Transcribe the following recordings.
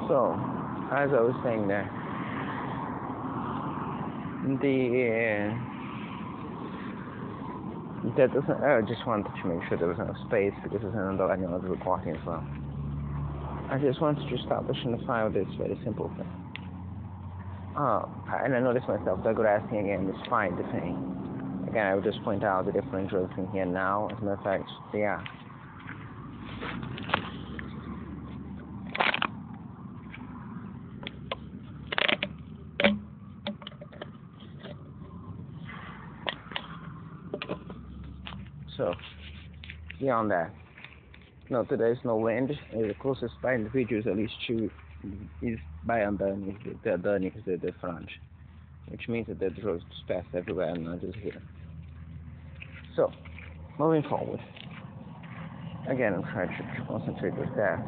So, as I was saying there, that doesn't. I just wanted to make sure there was enough space because there's another line of recording as well. I just wanted to establish in the file this very simple thing. And I noticed myself digressing again, despite the thing. Again, I would just point out the different drugs in here now. As a matter of fact, yeah. So, beyond that, no, there is no wind. The closest by individuals, at least two, is by underneath the front, which means that the drugs pass everywhere and not just here. So, moving forward. Again, I'm trying to concentrate with that.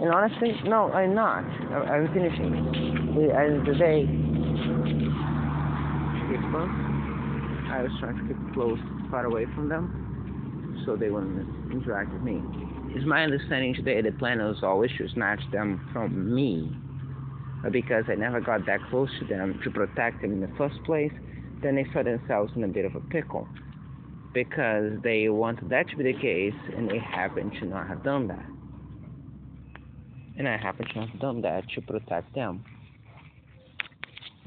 And honestly, no, I'm not. I'm finishing. The day, I was trying to keep close, far away from them, so they wouldn't interact with me. It's my understanding today the plan was always to snatch them from me, but because I never got that close to them to protect them in the first place, then they saw themselves in a bit of a pickle, because they wanted that to be the case, and they happened to not have done that. And I happened to have done that to protect them.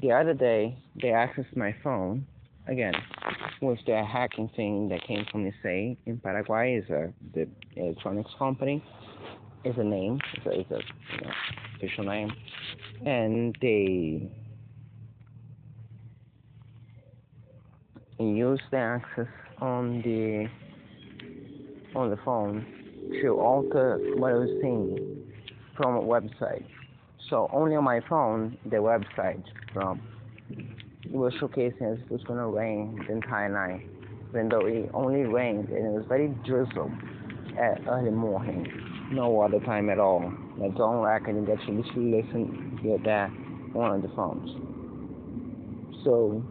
The other day, they accessed my phone, again, with their hacking thing that came from SA in Paraguay. Is the electronics company, is a name, it's a official name, and they use the access on the phone to alter what I was seeing from a website. So only on my phone, the website from it was showcasing as if it was going to rain the entire night, even though it only rained and it was very drizzle at early morning, no other time at all. That's the only I can get to listen to that on one of the phones. So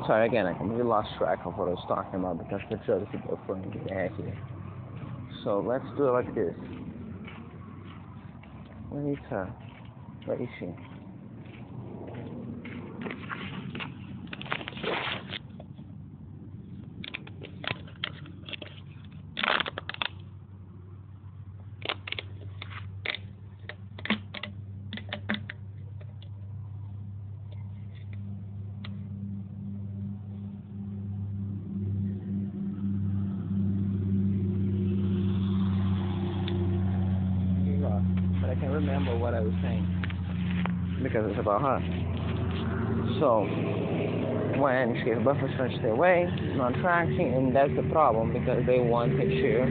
sorry again, I completely lost track of what I was talking about because the drugs are going to the air here. So let's do it like this. Where is her? Where is she? But I can't remember what I was saying because it's about her. So when she gave birth, she tried to stay away, not tracking, and that's the problem because they wanted to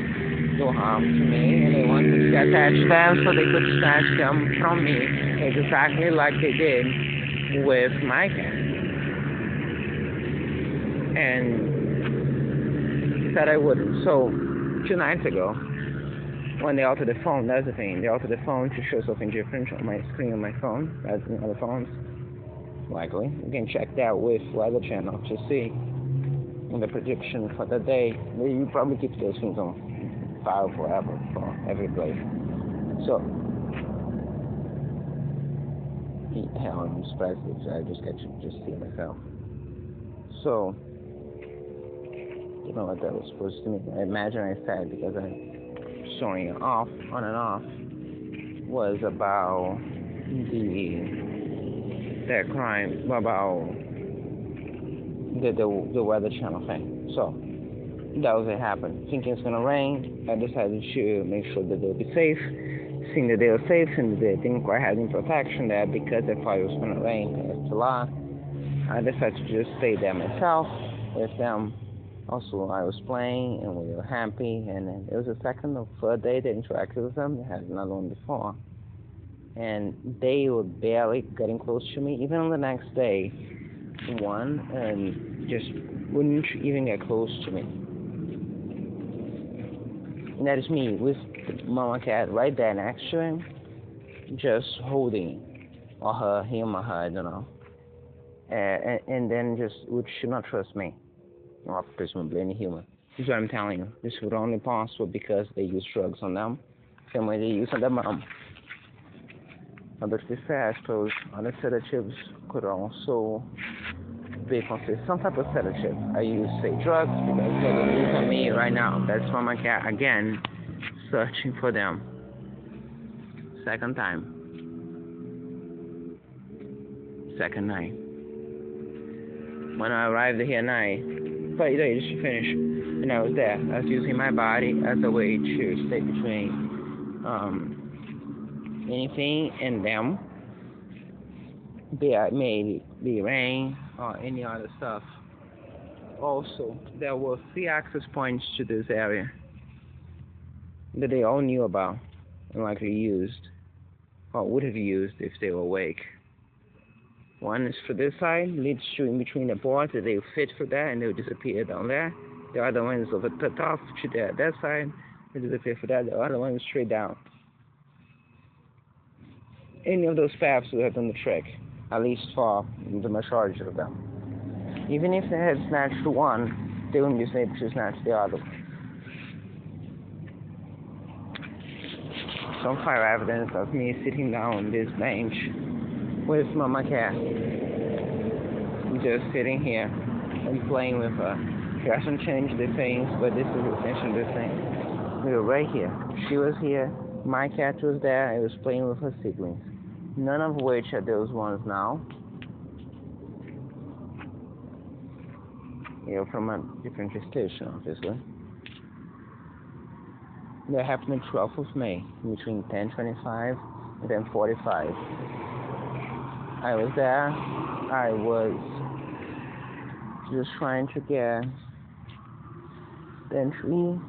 do harm to me and they wanted to attach them so they could snatch them from me, exactly like they did with my cat. And said I wouldn't. So 2 nights ago, when they altered the phone, that's the thing. They altered the phone to show something different on my screen on my phone, as in other phones. Likely. You can check that with Weather Channel to see in the prediction for the day. You probably keep those things on file forever for every place. So, hell, I'm surprised if I just get to just see myself. So, you know what that was supposed to mean. I imagine I said because I showing it off, on and off, was about that crime, about the Weather Channel thing. So that was what happened. Thinking it's gonna rain, I decided to make sure that they'll be safe. Seeing that they were safe and they didn't quite have any protection there because I thought it was gonna rain. It's a lot. I decided to just stay there myself with them. Also, I was playing and we were happy, and then it was the second or third day that I interacted with them. I had another one before, and they were barely getting close to me. Even on the next day, one and just wouldn't even get close to me. And that is me with Mama Cat right there next to him, just holding, or her, him or her, I don't know. and then just would should not trust me, or presumably any human. This is what I'm telling you. This would only possible because they use drugs on them, same way they use on their mom. But to be fair, I suppose other sedatives could also be considered some type of sedative. I use, say, drugs because they're using on me right now. That's why my cat, again, searching for them. Second time. Second night. When I arrived here at night, but just to finish, and I was there. I was using my body as a way to stay between anything and them. Be it maybe be rain or any other stuff. Also, there were 3 access points to this area that they all knew about and likely used, or would have used if they were awake. One is for this side, leads to in between the boards that they fit for that and they'll disappear down there. The other one is over the top to that side, they disappear for that. The other one is straight down. Any of those paths would have done the trick, at least for the majority of them. Even if they had snatched one, they wouldn't be able to snatch the other. Some fire evidence of me sitting down on this bench with Mama Cat, just sitting here and playing with her. She hasn't changed the things, but this is essentially the thing. We were right here. She was here, my cat was there, and was playing with her siblings. None of which are those ones now. You're from a different gestation, obviously. That happened on 12th of May, between 10:25 and 10:45. I was there. I was just trying to get the entry.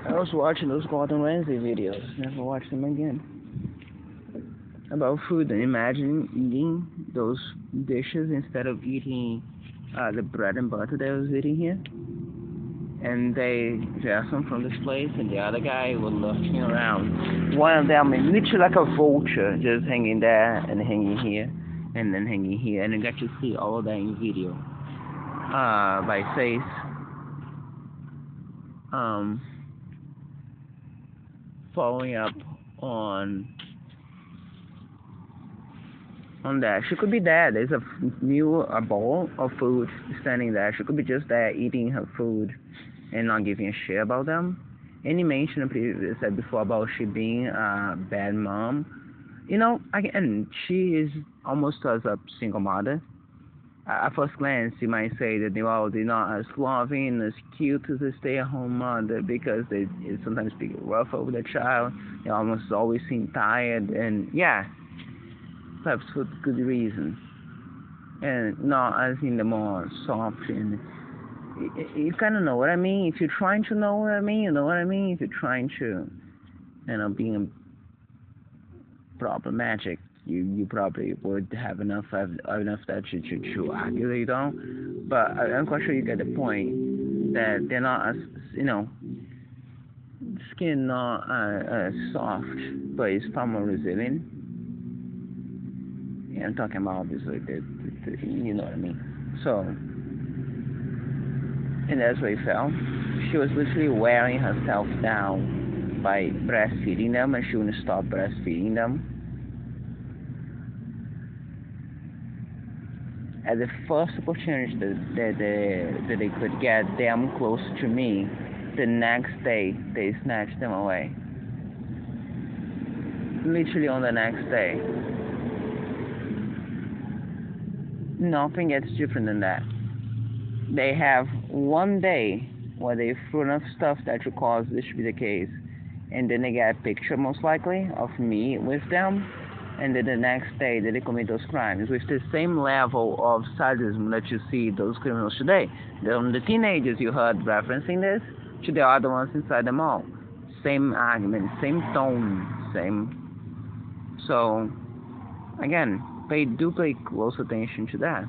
I was watching those Gordon Ramsay videos. Never watched them again. About food and imagining eating those dishes instead of eating the bread and butter that I was eating here. And they Jason from this place and the other guy were lurking around. One of them is literally like a vulture, just hanging there and hanging here and then hanging here, and I got to see all of that in video by Faith. Following up on that, she could be there. There's a bowl of food standing there. She could be just there eating her food and not giving a shit about them. Any mention I said before about she being a bad mom, again, she is almost as a single mother. At first glance, you might say that they're not as loving, as cute as a stay-at-home mother because they sometimes be rough over the child. They almost always seem tired, and yeah, perhaps for good reason, and not as in the more soft and you kind of know what I mean. If you're trying to know what I mean, you know what I mean. If you're trying to, being problematic, you probably would have enough that to argue that you don't. But I'm quite sure you get the point that they're not as, skin not soft, but it's far more resilient. Yeah, I'm talking about obviously you know what I mean. So, and that's where it fell. She was literally wearing herself down by breastfeeding them, and she wouldn't stop breastfeeding them. At the first opportunity that they could get them close to me, the next day they snatched them away. Literally on the next day. Nothing gets different than that. They have one day where they threw enough stuff that would cause this to be the case, and then they get a picture most likely of me with them, and then the next day that they commit those crimes with the same level of sadism that you see those criminals today. From the teenagers you heard referencing this to the other ones inside the mall. Same argument, same tone, same. So, again, pay close attention to that.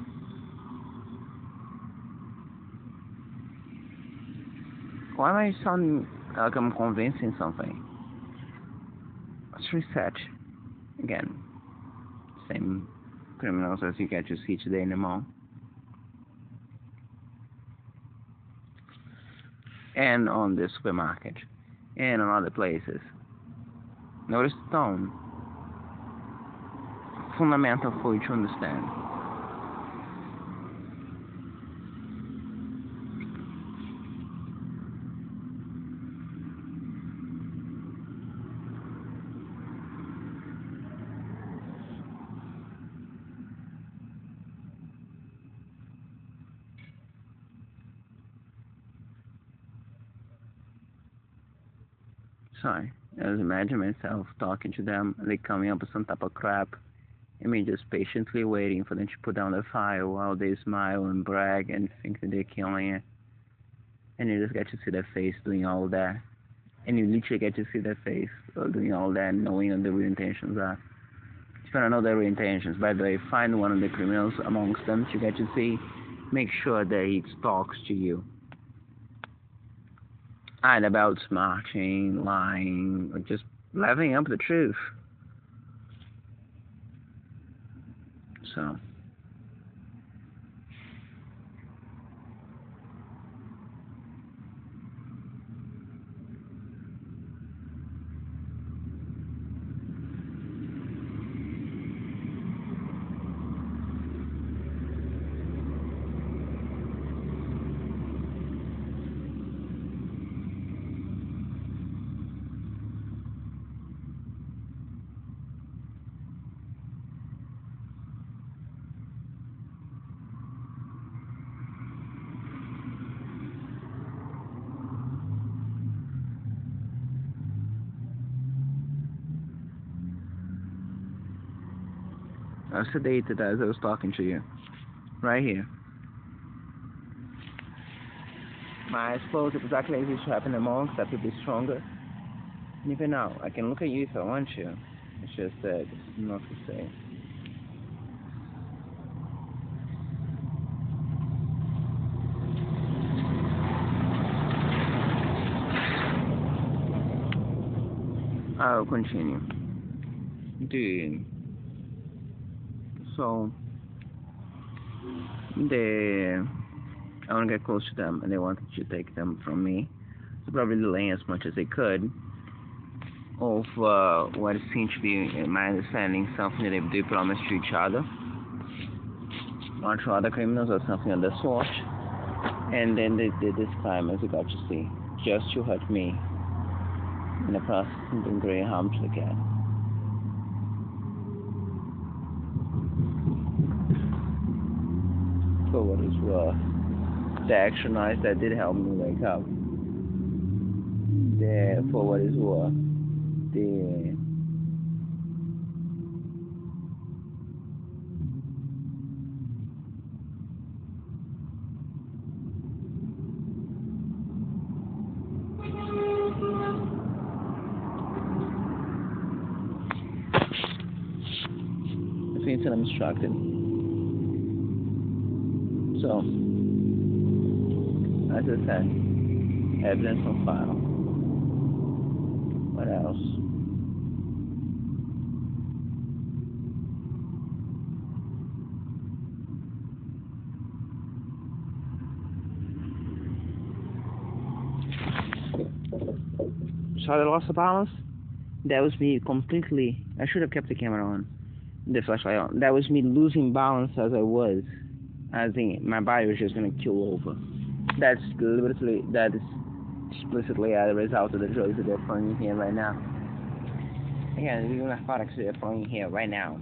Why am I sounding like I'm convincing something? Let's reset. Again, same criminals as you get to see today in the mall. And on the supermarket. And on other places. Notice the tone. Fundamental for you to understand. Sorry, I was imagining myself talking to them, and they coming up with some type of crap, and me just patiently waiting for them to put down the file while they smile and brag and think that they're killing it. And you just get to see their face doing all that. And you literally get to see their face doing all that, knowing what their real intentions are. If you want to know their real intentions, by the way, find one of the criminals amongst them to get to see. Make sure that he talks to you. Either about smarting, lying, or just living up the truth. So. I was sedated as I was talking to you. Right here. My eyes closed exactly as it used to happen in the mall, except to be stronger. And even now, I can look at you if I want to. It's just that it's not to say. I'll continue. So, I want to get close to them, and they wanted to take them from me. So probably delaying as much as they could of what seemed to be, in my understanding, something that they do promise to each other, or to other criminals, or something of the sort. And then they did this crime, as you got to see, just to hurt me, in the process of doing great harm to the cat. For what it's worth, the extra noise that did help me wake up. For what it's worth, I think I'm distracted. So, as I said, evidence on file. What else? Saw the loss of balance? That was me completely. I should have kept the camera on, the flashlight on. That was me losing balance as I was. I think my body was just gonna kill over. That is explicitly the result of the drugs that they're throwing in here right now. Again, the narcotics that they're throwing in here right now.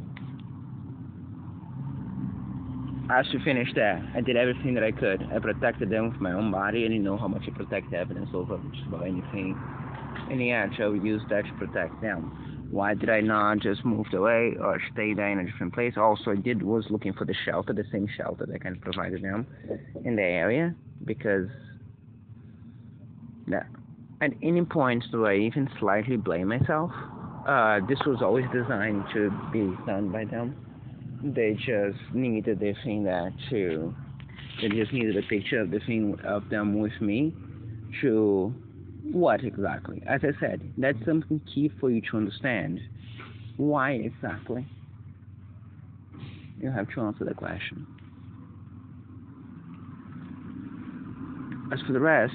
As to finish that, I did everything that I could. I protected them with my own body, and you know how much I protect evidence over just about anything. And yeah, I would use that to protect them. Why did I not just move away or stay there in a different place? Also, I was looking for the shelter, the same shelter that I kind of provided them in the area, because at any point do I even slightly blame myself. This was always designed to be done by them. They just needed the thing they just needed a picture of the thing of them with me to what exactly? As I said, that's something key for you to understand. Why exactly? You have to answer the question. As for the rest,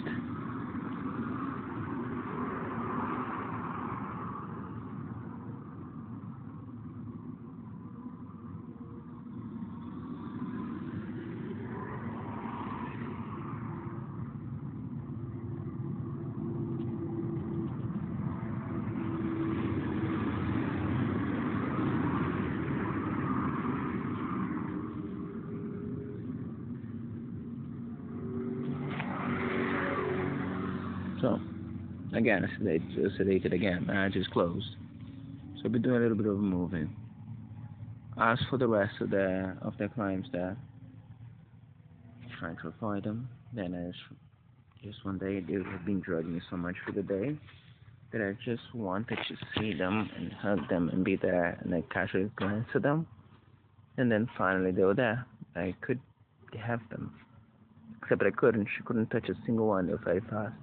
so again, I sedated again. My eyes is closed, so I'll be doing a little bit of moving. As for the rest of the crimes there, trying to avoid them. Then I just one day they have been drugging me so much for the day that I just wanted to see them and hug them and be there and I casually glance at them. And then finally they were there. I could have them. Except I couldn't. She couldn't touch a single one. They were very fast.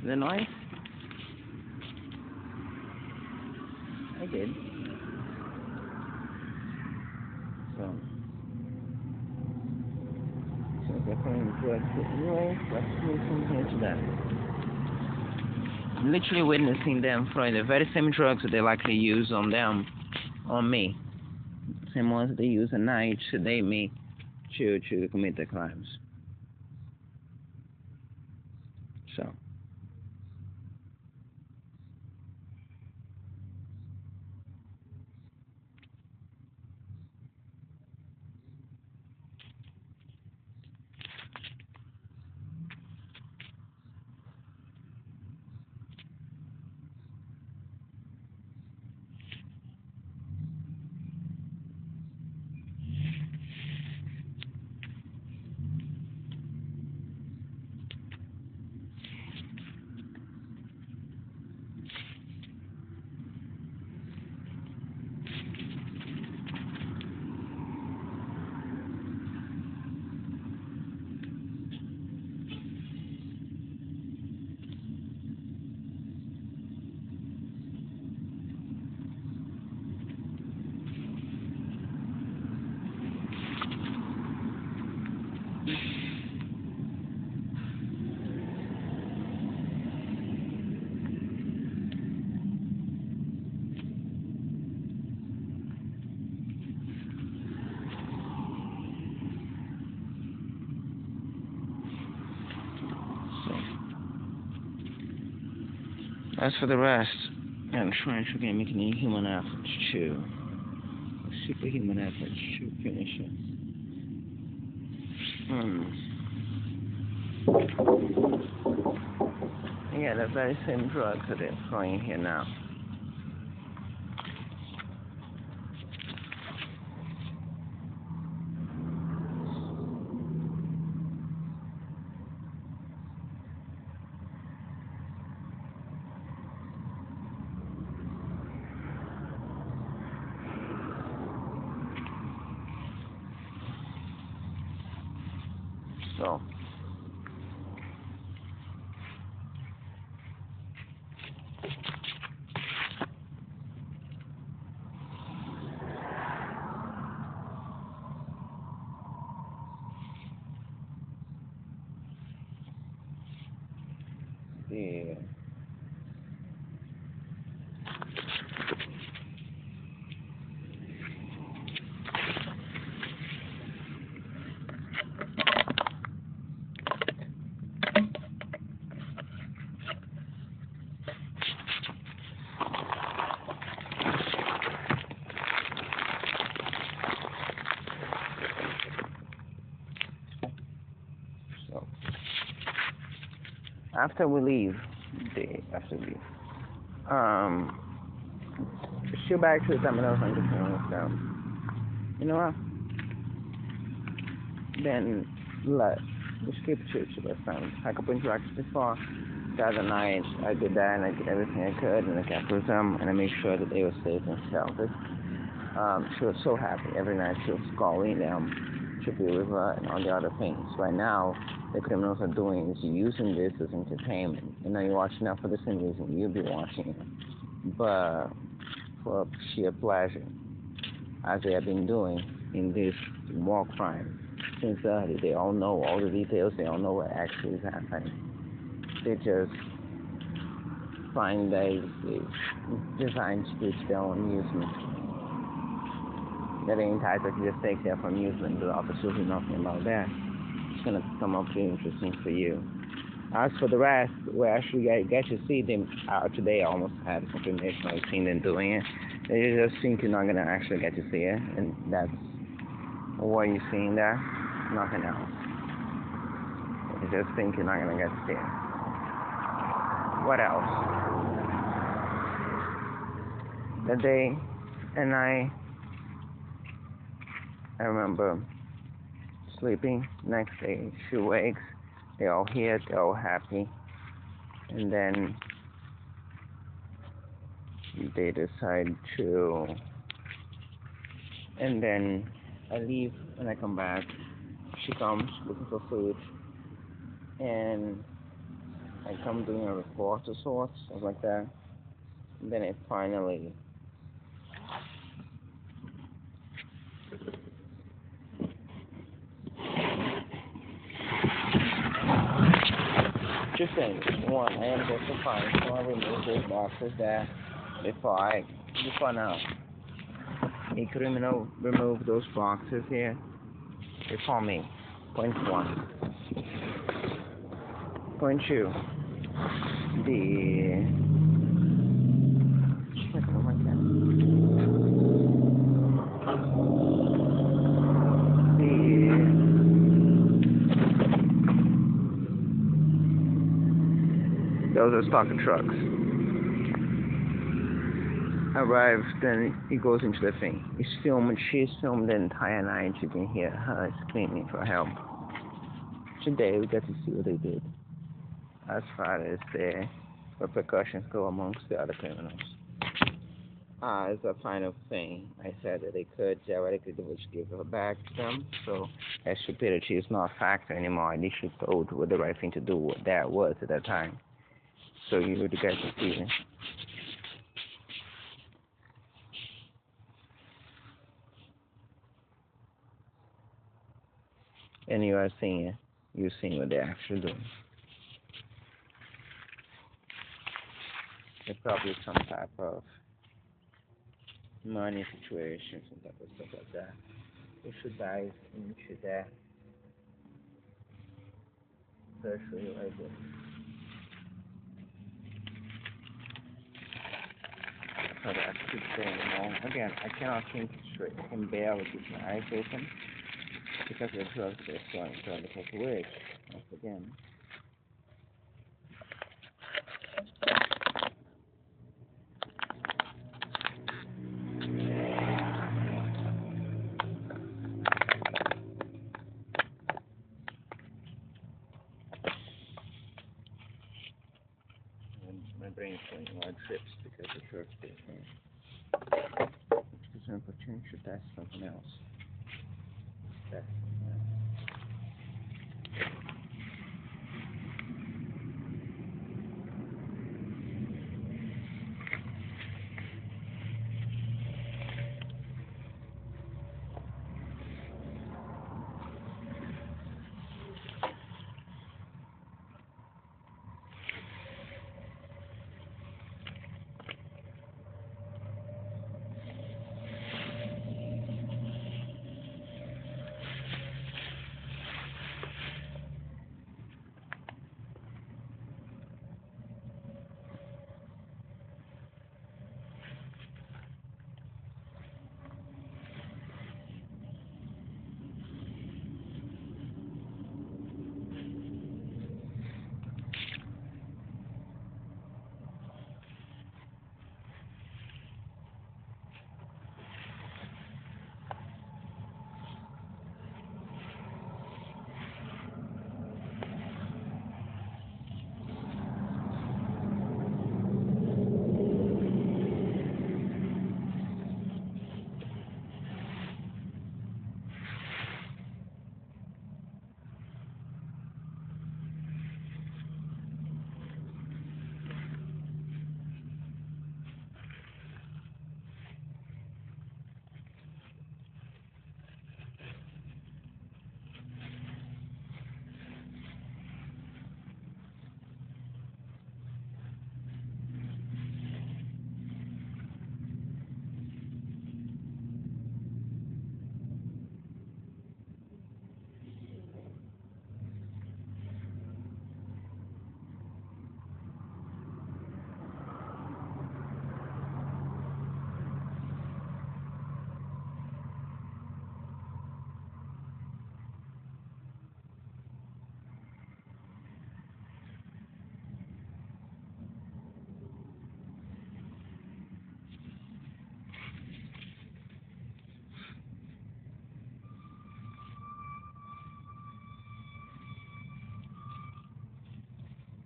Is it nice? I did. So they're putting drugs anyway, let's move from here to that. I'm literally witnessing them throwing the very same drugs that they likely use on them, on me. Same ones that they use at night to sedate me to commit the crimes. So. As for the rest, I'm trying to get making any human efforts to superhuman efforts to finish it. Yeah, the very same drugs that they're throwing here now. So, yeah. So, after we leave, shoot back to the terminals and just stuff. You know what? Then we skip church last time. I couple interactions before. The other night I did that and I did everything I could and I kept with them and I made sure that they were safe and sheltered. She was so happy. Every night she was calling them to be with her and all the other things. Right now, the criminals are doing is using this as entertainment. You know, you're watching that for the same reason you'll be watching it, but for sheer pleasure, as they have been doing in this war crime since early. They all know all the details. They all know what actually is happening. They just find that it's designed to teach their own amusement. That ain't entitled to just take there for amusement without absolutely nothing about that. It's gonna come up pretty interesting for you. As for the rest, we actually get to see them today. I almost had confirmation I've seen them doing it. They just think you're not gonna actually get to see it, and that's what you're seeing there. Nothing else. You just think you're not gonna get to see it. What else? The day and I remember sleeping. Next day, she wakes. They're all here. They're all happy. And then they decide to. And then I leave. When I come back, she comes looking for food. And I come doing a report of sorts, stuff like that. And then I finally two things. One, I am just to find so I remove those boxes there before now. A criminal remove those boxes here before me. Point one. Point two. Those are stock trucks. Arrives, then he goes into the thing. She's filmed the entire night. You can hear her screaming for help. Today we get to see what they did as far as the repercussions go amongst the other criminals. As a final thing, I said that they could theoretically just give her back to them, so that stupidity is not a factor anymore. At least she told what the right thing to do what that was at that time. So you would get to see it. And you're seeing what they're actually doing. It's probably some type of money situation, some type of stuff like that. We should dive into that. Especially like this. Keep going along. Again, I cannot think straight. I can barely keep my eyes open because the drugs are starting to take away. Once again. And my brain's going on trips because the drugs are taking. There's an opportunity to test something else. Test something else.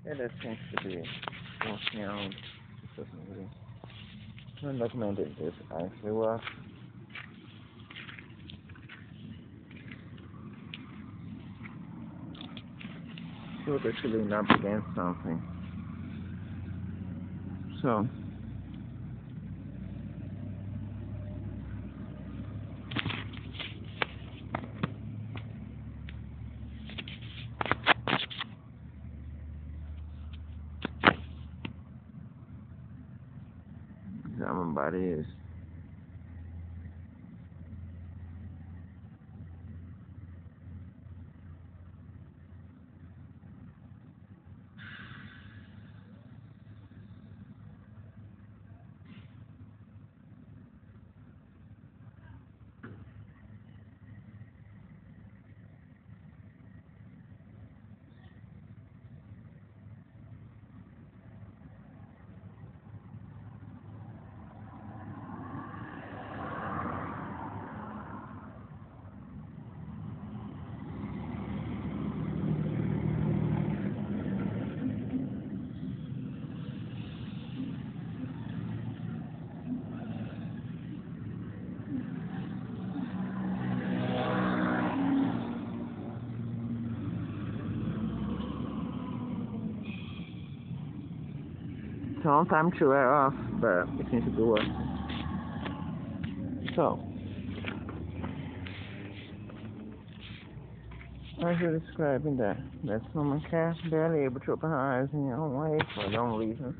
Yeah, that seems to be working out. It doesn't really. I'm not know that this actually works. So they're leaning up against something. So. Examine body is. It's a long time to wear off, but it seems to be working. So, as you're describing that woman cat barely able to open her eyes in her own way for no reason.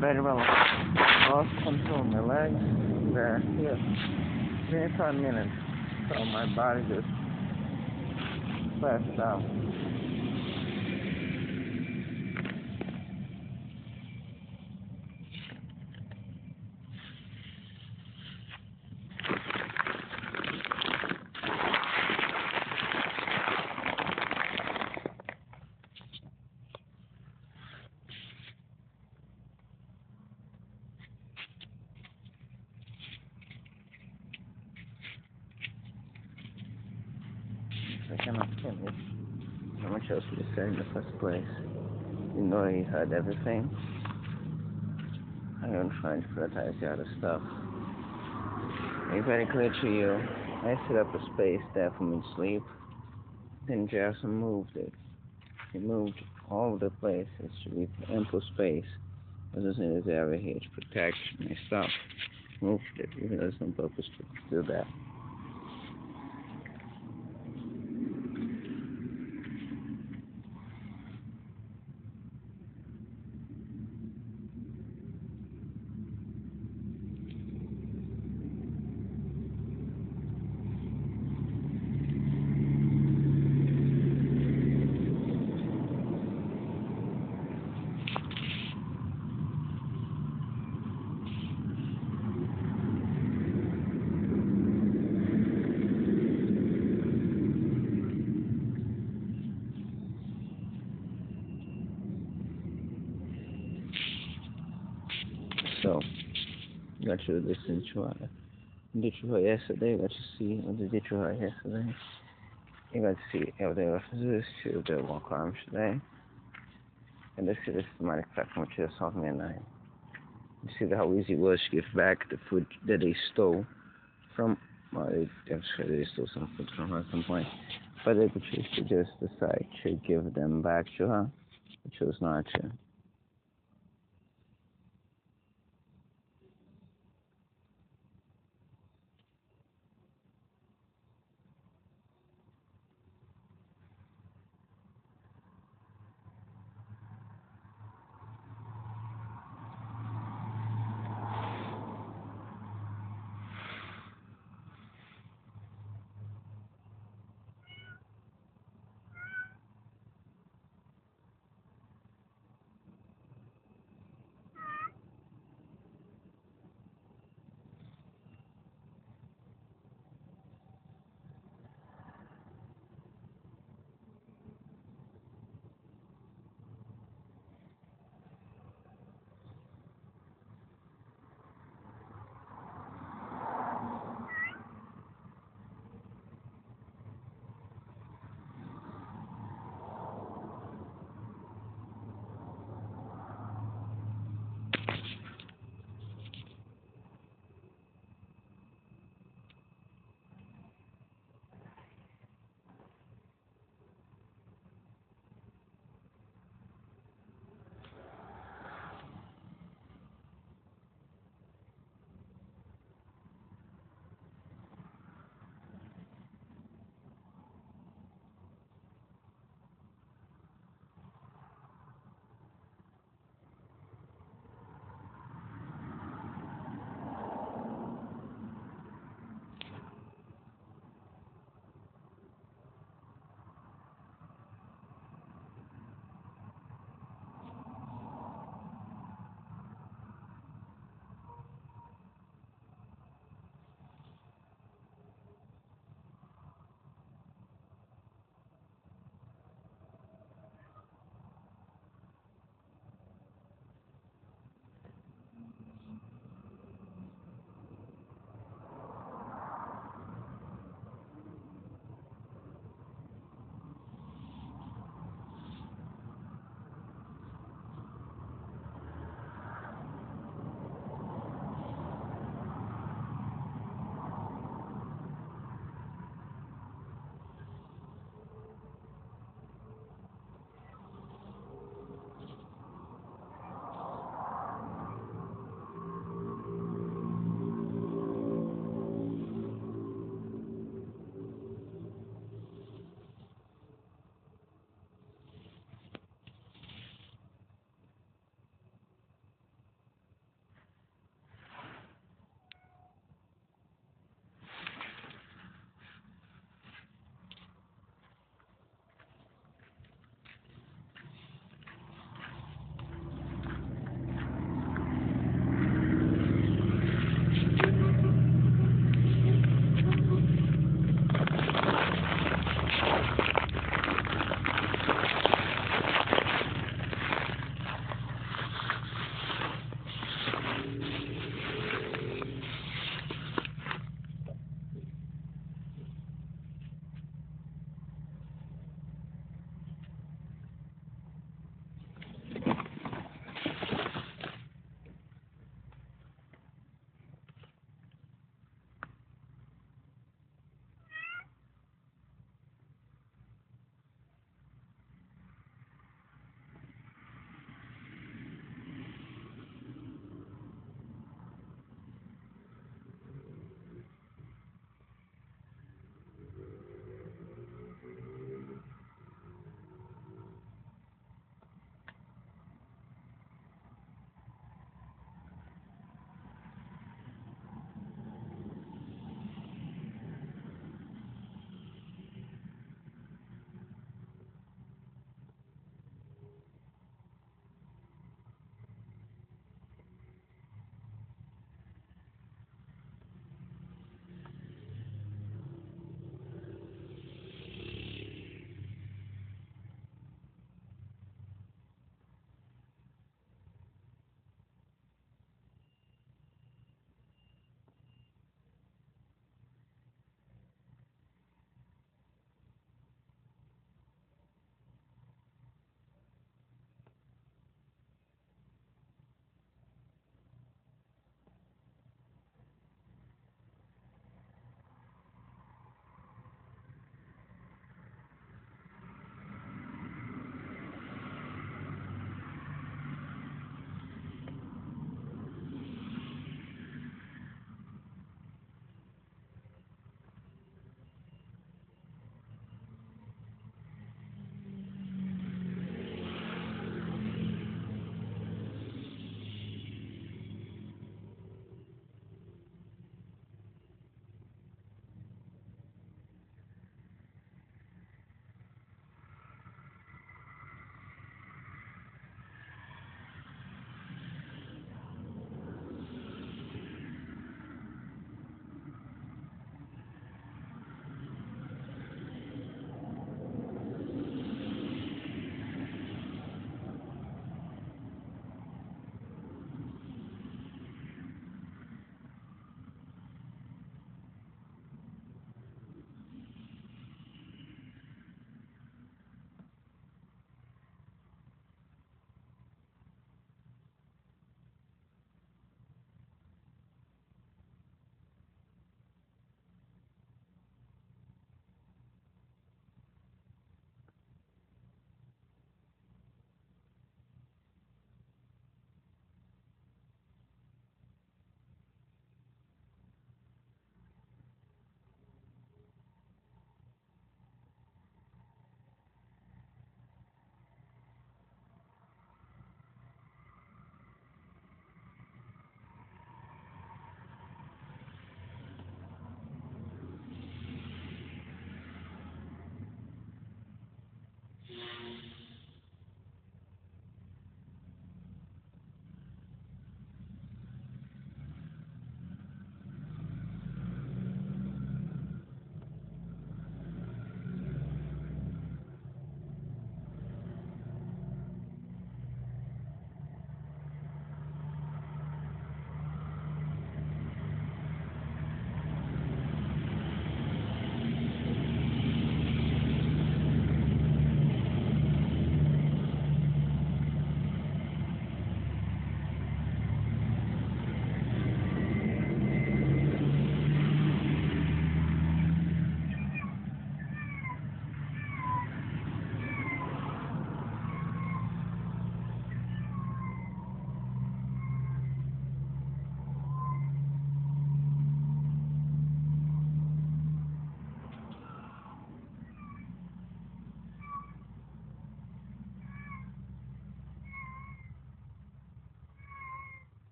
very well. Lost control. My legs, they're here. 25 minutes. So my body just passed out. I cannot finish. How much else would you say in the first place? You know you heard everything. I'm gonna try and prioritize the other stuff. Make very clear to you. I set up a space there for me to sleep. Then Jason moved it. He moved all of the places to leave ample space. I was in this area here to protect my stuff. Moved it, even though there's no purpose to do that. So, got you listen to did you hear yesterday? Got to see what did you hear yesterday? You got to see how the officers to the war crimes today. And this is the systematic platform which is solving at night. You see how easy it was to give back the food that they stole from, well, I'm sure they stole some food from her at some point. But they could choose to just decide to give them back to her. They chose not to.